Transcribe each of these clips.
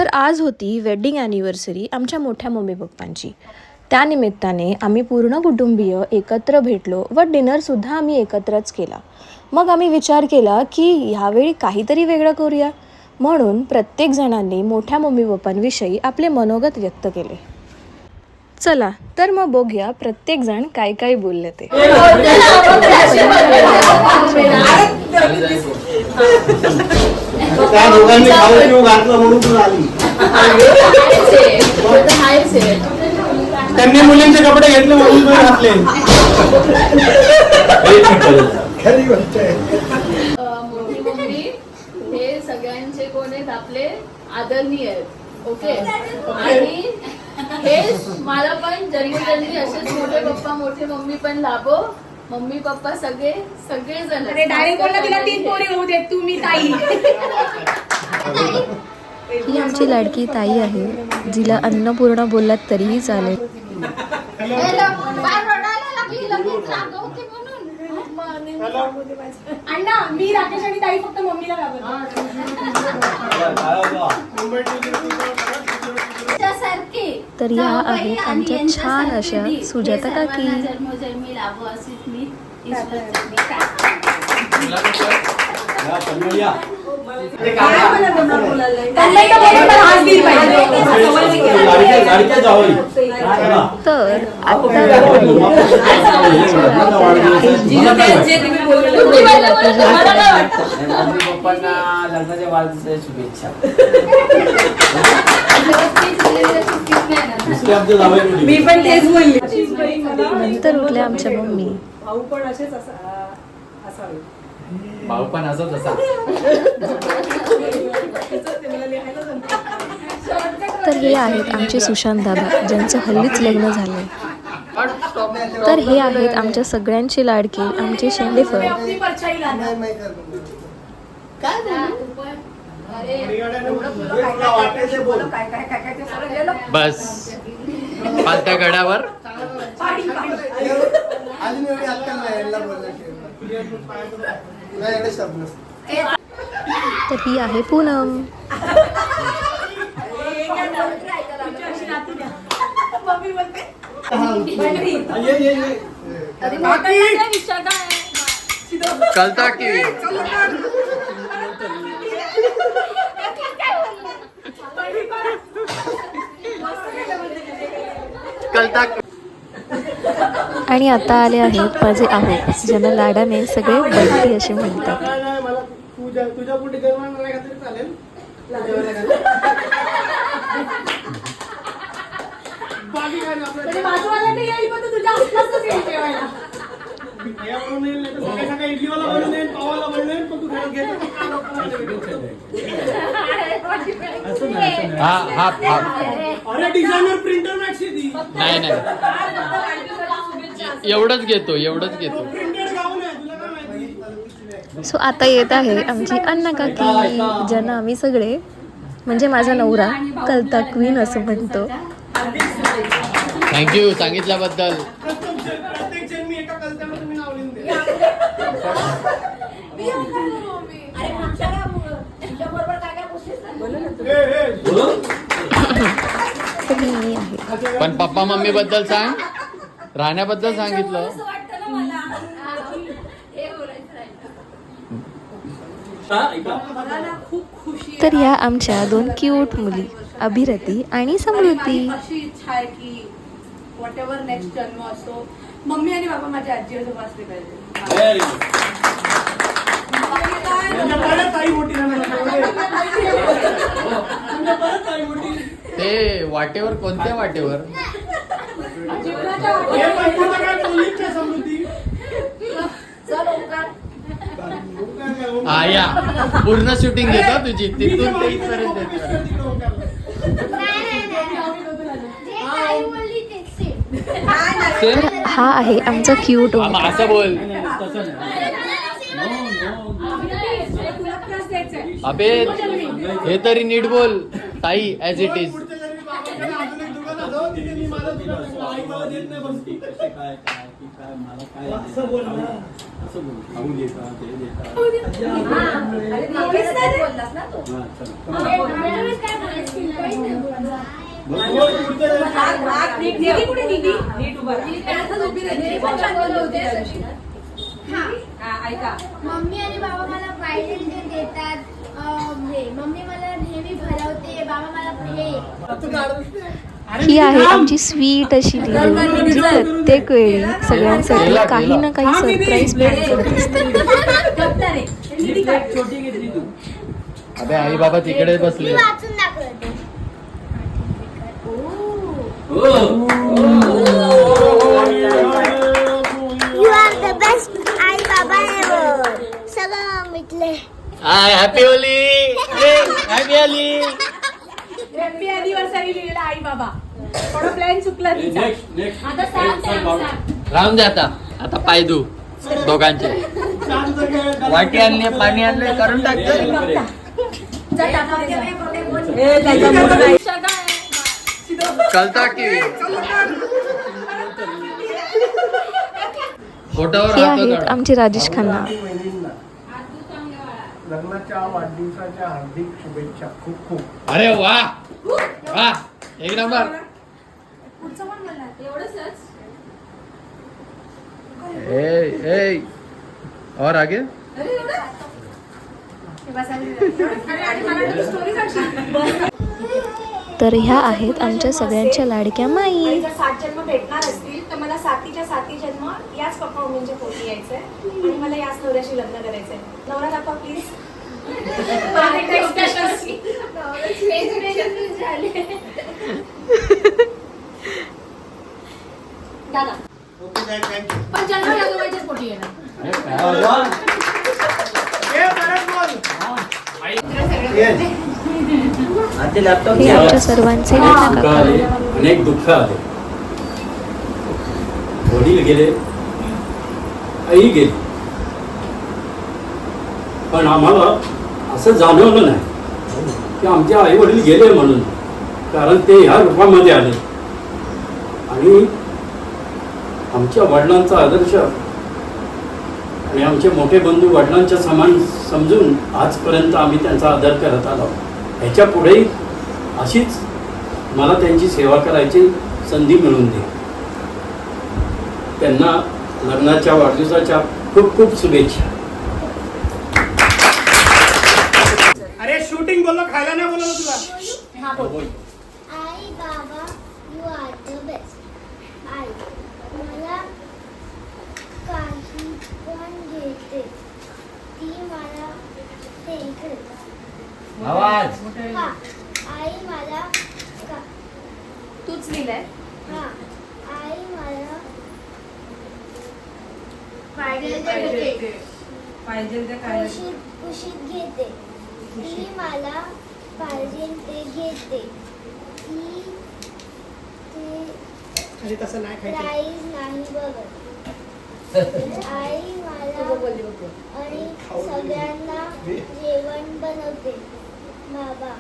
तर आज होती वेडिंग ॲनिव्हर्सरी आमच्या मोठ्या मम्मी पप्पांची. त्यानिमित्ताने आम्ही पूर्ण कुटुंबीय एकत्र भेटलो व डिनरसुद्धा आम्ही एकत्रच केला. मग आम्ही विचार केला की ह्यावेळी काहीतरी वेगळं करूया, म्हणून प्रत्येक जणांनी मोठ्या मम्मी पप्पांविषयी आपले मनोगत व्यक्त केले. चला तर मग बघूया प्रत्येक जण काय काय बोलले ते. त्यांनी मुलींचे कपडे घेतले म्हणून घातले. मोठी मम्मी हे सगळ्यांचे कोण आहेत आपले आदरणीय आहेत. ओके, आणि हे मला पण जन्मजन्मी असेच मोठे पप्पा मोठे मम्मी पण लाभो. मम्मी पप्पा सगळेजण डायरेक्ट बोलला तिला 3 पोरी होऊ देत तुम्ही ताई. ही आमची लाडकी ताई आहे, जिला अन्नपूर्णा बोललात तरीही चालेल. अण्णा मी राकेश आणि ताई फक्त मम्मीला घाबरतो. तर ह्या आहेत आमच्या छान अशा सुजाता काकी. जन्मोजन्मी लाभो अशीच मी तर पप्पांना लग्नाच्या वाढदिवसाच्या शुभेच्छा. मी पण तेच बोलली. नंतर उठल्या आमच्या मम्मी. भाऊ पण असेच असावे. भाऊ पण असंच असा. तर हे आहेत आमचे सुशांत दादा, ज्यांचं हल्लीच लग्न झालंय. तर हे आहेत आमच्या सगळ्यांचे लाडके आमचे शेंडेफळ. बस पालत्या गड्यावर तर ही आहे पूनम. कळता की कळता. आणि आता आले आहेत माझे आहो, ज्यांना लाडाने सगळे बंटी असे म्हणतात. तुझ्या पुढे जेवण नाही घातलं चालेल. बाकी काय नाही बाजूवाल्याने येईल पण तू तुझ्या आसपासच येईल जेवायला. म्हणून येईल, नाही तर सकाळी सकाळी इडलीवाला बनवून येईल, पावाला बनवून येईल, पण तू घरात घ्यायचं. अरे डिझायनर प्रिंटर मॅक्स ती नाही नाही एवढंच घेतो प्रिंटेड गाऊन आहे, तुला काय माहिती. सो आता येत आहे आमची अण्णा काकी, ज्यांना आम्ही सगळे म्हणजे माझा नवरा कलता क्वीन असं म्हणतो. थँक्यू सांगितल्याबद्दल. प्रत्येक जण मी एका कल्पना तुम्ही नाव लिहून द्या. तर मी आहे. पण पप्पा मम्मी बद्दल सांग, राहण्याबद्दल सांगितलं. तर ह्या आमच्या 2 क्यूट मुली अभिरती आणि समृद्धी. अशी इच्छा आहे की वॉट एव्हर नेक्स्ट जन्म असतो मम्मी आणि बाबा माझ्या आजी आजोबा असले पाहिजे. ते वाटेवर कोणत्या वाटेवर या पूर्ण शूटिंग घेतो तुझी तिथून ते इथपर्यंत. तर हा आहे आमचा क्यूट ओम. असं बोल अबे, हे तरी नीट बोल ताई, ऍज इट इज. निधी कुठे निधी नीट उभा राहा. उभी राहिली. ऐका मम्मी आणि बाबा मला पायजेल ते देतात. मम्मी मला नेहमी भरवते. बाबा मला ही आहे आमची स्वीट अशी दीदी जी प्रत्येक वेळी सगळ्यांसाठी काही ना काही सरप्राईज प्लॅन करत असते. छोटी घेतली तू. अबे आई बाबा तिकडे बसले. वाचून दाखवते. यू आर द बेस्ट आई बाबा एव्हर. सगळं मिटले. Happy Holi. Happy Holi. Happy anniversary लिहिलेला आई बाबा. थोडा प्लॅन चुकला तिचा. आता सांग राहून दे आता. आता पाय धू दोघांचे. वाटी आणली पाणी आणले करून टाकतो. कळता की फोटोवर हे हात आहेत काढ. आमचे राजेश खन्ना. लग्नाच्या वाढदिवसाच्या हार्दिक शुभेच्छा. खूप खूप. अरे वा वा एक नंबर. ए और आगे तर ह्या आहेत आमच्या सगळ्यांच्या लाडक्या माई. जर 7 जन्म भेटणार असतील तर मला 7च्या जन्म याच पप्पा मम्मींच्या पोटी यायचंय आणि मला याच नवऱ्याशी लग्न करायचंय. नवरा दाखवा प्लीज. दादा पण जन्म यादवाच्याच पोटी येणार. हे आमच्या सर्वांचे अनेक काका. सुख आले, अनेक दुःख आले. वडील गेले, आई गेली, पण आम्हाला असं जाणवलं नाही की आमचे आई वडील गेले म्हणून. कारण ते ह्या रूपामध्ये आले आणि आमच्या वडिलांचा आदर्श आणि आमचे मोठे बंधू वडिलांच्या समान समजून आजपर्यंत आम्ही त्यांचा आदर करत आलो. ह्याच्या पुढेही अशीच मला त्यांची सेवा करायची संधी मिळून दे. त्यांना लग्नाच्या वाढदिवसाच्या खूप खूप शुभेच्छा. अरे शूटिंग बोललो, खायला नाही बोललो तुला. आई बाबा यू आर द बेस्ट. आई मला काही पण घेते. ती मला ते इकडे. आवाज. हा आई मला तूच लिहिलंय. हा आई मला कुशीत घेते. ती मला पाहिजे ते घेते. ती अरे तसं नाही खायचं. प्राईज नाही बघत. आई मला आणि सगळ्यांना जेवण बनवते. बाबा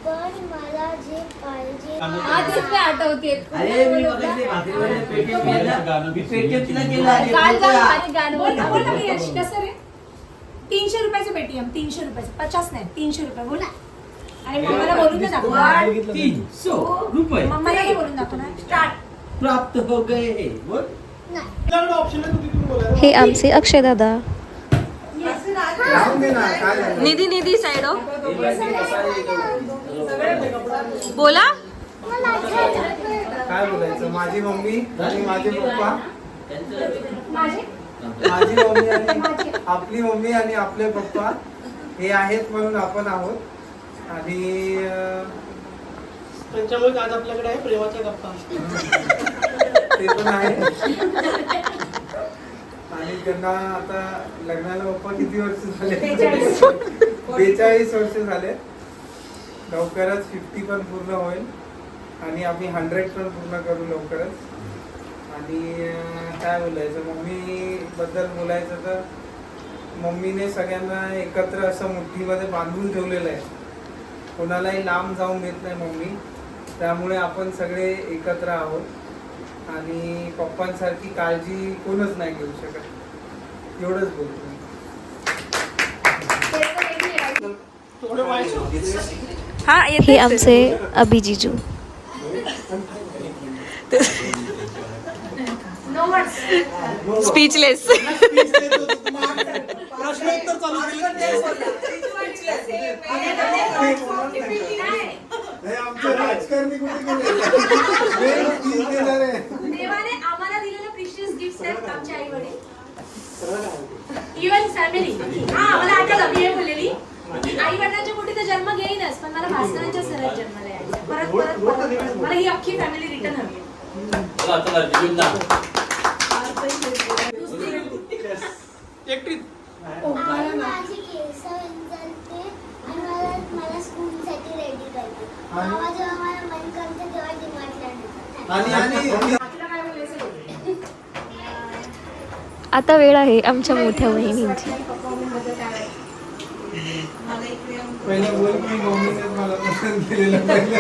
पण मला जे पाहिजे आजच काय आठवते. अरे मी बघितले भाकरीवाले पेटीत गेला. मी पेटीत तिला गेला. काल जाऊन आणि गाणं बोल ना बोलला. मी यश कसं रे. 300 रुपयाचं पेटीएम. 300 रुपयाचं. 50 नाही 300 रुपये बोला. आणि मम्माला बोलून दाखवा. 300 रुपये मम्माला बोलून दाखव ना. स्टार्ट. प्राप्त हो गए. बोल. तुझ्याकडे ऑप्शन आहे, तू तिथून बोलायला. हे आमचे अक्षय दादा. राहून दे ना, काय झालं? निधी साइड बोला. काय बोलायचं? माझी मम्मी आणि माझे पप्पा. माझे माझी मम्मी आणि आपली मम्मी आणि आपले पप्पा हे आहेत म्हणून आपण आहोत. आणि त्यांच्यामुळे आज आपल्याकडे आहे प्रेमाच्या गप्पा. ते पण आहे. आणि त्यांना आता लग्नाला पप्पा किती वर्ष झाले? 42 वर्ष झाले. लवकरच 50 पण पूर्ण होईल आणि आम्ही 100 पण पूर्ण करू लवकरच. आणि काय बोलायचं, मम्मी बद्दल बोलायचं तर मम्मीने सगळ्यांना एकत्र असं मुठ्ठीमध्ये बांधून ठेवलेलं आहे. कोणालाही लांब जाऊन देत नाही मम्मी. त्यामुळे आपण सगळे एकत्र आहोत आणि पप्पांसारखी काळजी कोणच नाही घेऊ शकत. एवढंच बोलतो. हे आमचे अभिजिजू. No words. स्पीचलेस. प्रश्नोत्तर चालू हे आमचे राजकारणी कुठे गेले? देवाने आम्हाला दिलेले प्रिशियस गिफ्ट्स आहेत आमचे आई वडील, इवन फॅमिली. हा मला आठवलं मी हे बोललेली, आई वडिलांच्या पोटी तर जन्म घेईनच, पण मला भास्करांच्या सरात जन्माला यायचं. परत परत परत मला ही अख्खी फॅमिली रिटर्न हवी आहे. चला चला जिजून जा. आणि माझी केस विंचरते आणि मला स्कूलसाठी रेडी करते. मामा जेव्हा मला मन करते तेव्हा डिमांडला नेतात. आणि तुला काय बोलायचं बोल. आता वेळ आहे आमच्या मोठ्या बहिणींची. पप्पा मम्मीबद्दल काय वाटतं? पहिलं बोल की मम्मीने मला पसंत केलेलं पहिलं.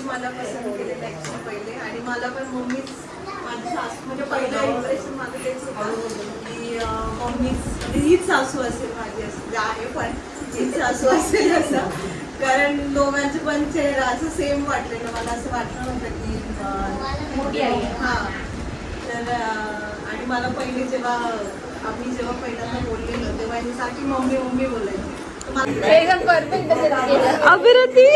मला पसंत केलेलं ऍक्च्युली पहिले, आणि मला पण मम्मीच माझी सासू, म्हणजे पहिलं इम्प्रेशन माझं तेच होतं की मम्मीच म्हणजे हीच सासू असेल माझी, असं आहे पण हीच सासू असेल असं. कारण दोघांचे पण चेहरा असं सेम वाटलेलं, मला असं वाटलं नव्हतं की मोठी आई आहे. हां. तर आणि मला पहिले जेव्हा जेव्हा पहिल्यांदा बोललेलो तेव्हा मी सारखी मम्मी मम्मी बोलायची. एकदम परफेक्ट. अभिरती.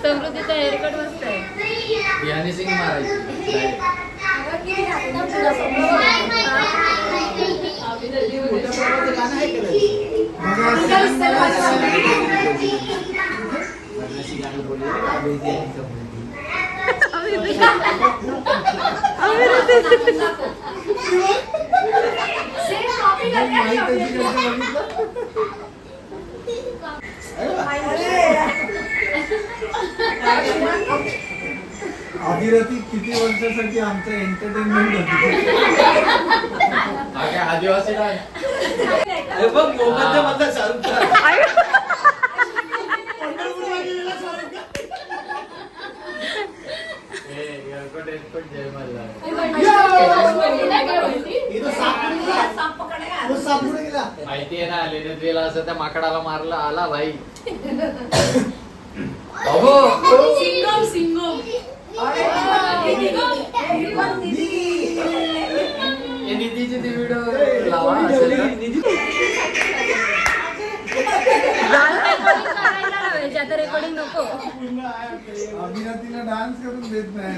समृद्धीचा हेअरकट मस्त आहे. बियाणी सिंग मारायची. सेम कॉपी करते. अभिरती किती वर्षासाठी आमचं एंटरटेनमेंट होती. आदिवासी हे बघ मोबाईलच्या मधला शाहरुख खान. माहिती आहे ना, आलेले दिला असं त्या माकडाला मारला आला भाई. सिंगम सिंगम. निधीची ती व्हिडिओ लावा असेल ना. आता रेकॉर्डिंग नको. अभिरतीला डान्स करून देत नाही.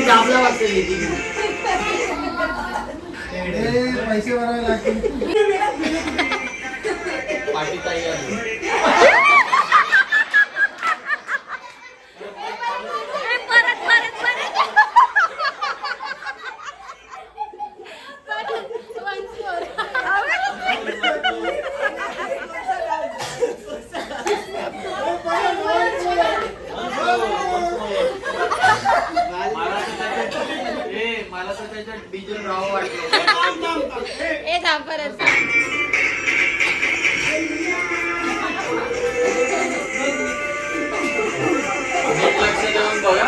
दाबला वाटते निधी. पैसे भरावे लागतील. पाठी ताई आली. मला तर त्याच्यात डिझेल राव वाटलं. ए थांब परत. लक्ष देऊन बघा.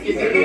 किती